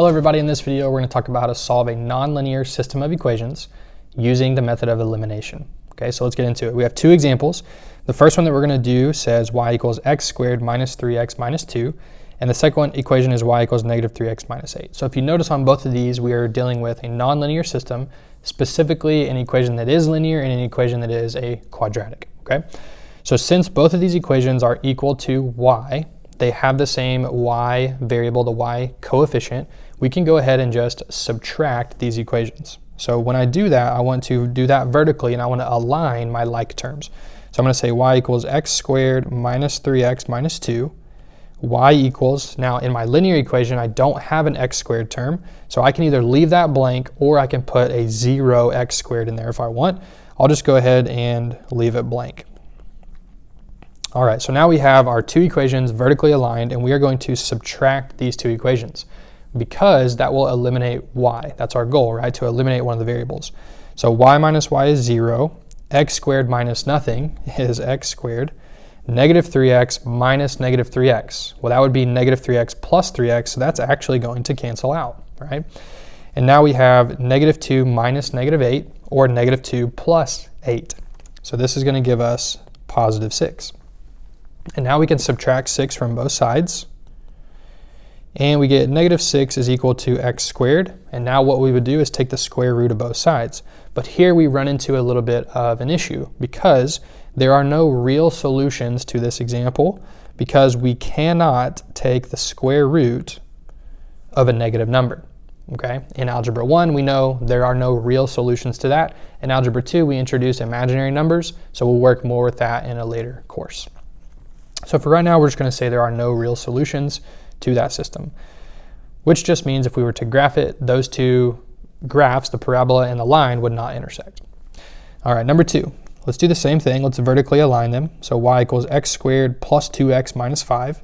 Hello everybody, in this video we're going to talk about how to solve a nonlinear system of equations using the method of elimination. Okay, so let's get into it. We have two examples. The first one that we're going to do says y equals x squared minus 3x minus 2, and the second one equation is y equals negative 3x minus 8. So if you notice on both of these, we are dealing with a nonlinear system, specifically an equation that is linear and an equation that is a quadratic. Okay, so since both of these equations are equal to y, they have the same y variable, the y coefficient, we can go ahead and just subtract these equations. So when I do that, I want to do that vertically and I want to align my like terms. So I'm going to say y equals x squared minus 3x minus 2. Y equals, now in my linear equation, I don't have an x squared term, so I can either leave that blank or I can put a 0 x squared in there if I want. I'll just go ahead and leave it blank. All right, so now we have our two equations vertically aligned, and we are going to subtract these two equations because that will eliminate y. That's our goal, right? To eliminate one of the variables. So y minus y is 0. X squared minus nothing is x squared. Negative 3x minus negative 3x. Well, that would be negative 3x plus 3x, so that's actually going to cancel out, right? And now we have negative 2 minus negative 8, or negative 2 plus 8. So this is going to give us positive 6. And now we can subtract 6 from both sides. And we get negative 6 is equal to x squared. And now what we would do is take the square root of both sides. But here we run into a little bit of an issue because there are no real solutions to this example because we cannot take the square root of a negative number. Okay? In Algebra 1, we know there are no real solutions to that. In Algebra 2, we introduce imaginary numbers, so we'll work more with that in a later course. So for right now, we're just going to say there are no real solutions to that system, which just means if we were to graph it, those two graphs, the parabola and the line, would not intersect. All right, number 2. Let's do the same thing. Let's vertically align them. So y equals x squared plus 2x minus 5,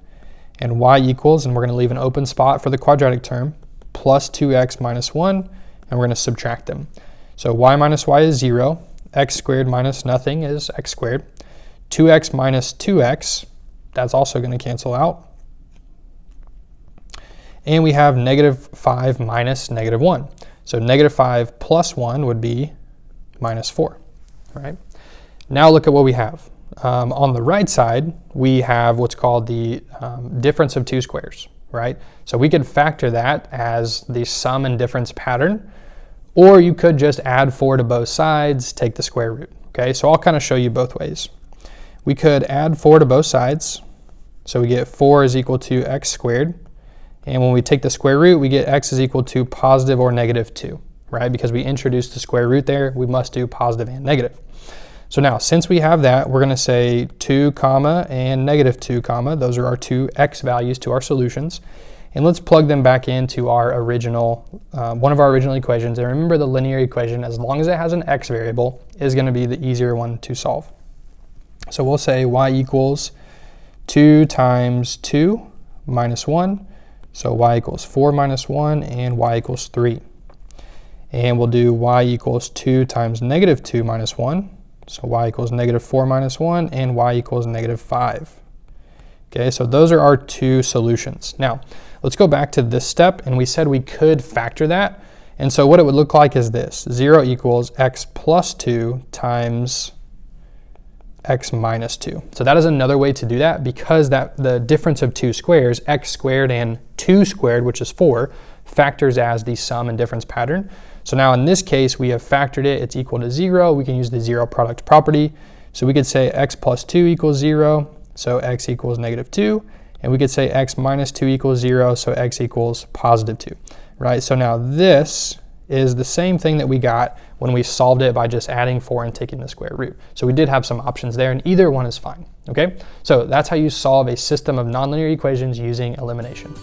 and y equals, and we're going to leave an open spot for the quadratic term, plus 2x minus 1, and we're going to subtract them. So y minus y is 0. X squared minus nothing is x squared. 2x minus 2x, that's also going to cancel out. And we have negative 5 minus negative 1. So negative 5 plus 1 would be minus 4. All right. Now look at what we have. On the right side, we have what's called the difference of two squares, right? So we could factor that as the sum and difference pattern, or you could just add 4 to both sides, take the square root. Okay, so I'll kind of show you both ways. We could add 4 to both sides. So we get 4 is equal to x squared. And when we take the square root, we get x is equal to positive or negative 2, right? Because we introduced the square root there, we must do positive and negative. So now, since we have that, we're going to say 2 comma and negative 2 comma. Those are our two x values to our solutions. And let's plug them back into our original, one of our original equations. And remember, the linear equation, as long as it has an x variable, is going to be the easier one to solve. So we'll say y equals 2 times 2 minus 1. So y equals 4 minus 1 and y equals 3. And we'll do y equals 2 times negative 2 minus 1. So y equals negative 4 minus 1 and y equals negative 5. Okay, so those are our two solutions. Now, let's go back to this step, and we said we could factor that. And so what it would look like is this. 0 equals x plus 2 times x minus 2. So that is another way to do that because the difference of two squares, x squared and 2 squared, which is 4, factors as the sum and difference pattern. So now in this case, we have factored it. It's equal to 0. We can use the zero product property. So we could say x plus 2 equals 0. So x equals negative 2. And we could say x minus 2 equals 0. So x equals positive 2, right? So now this is the same thing that we got when we solved it by just adding 4 and taking the square root. So we did have some options there, and either one is fine, okay? So that's how you solve a system of nonlinear equations using elimination.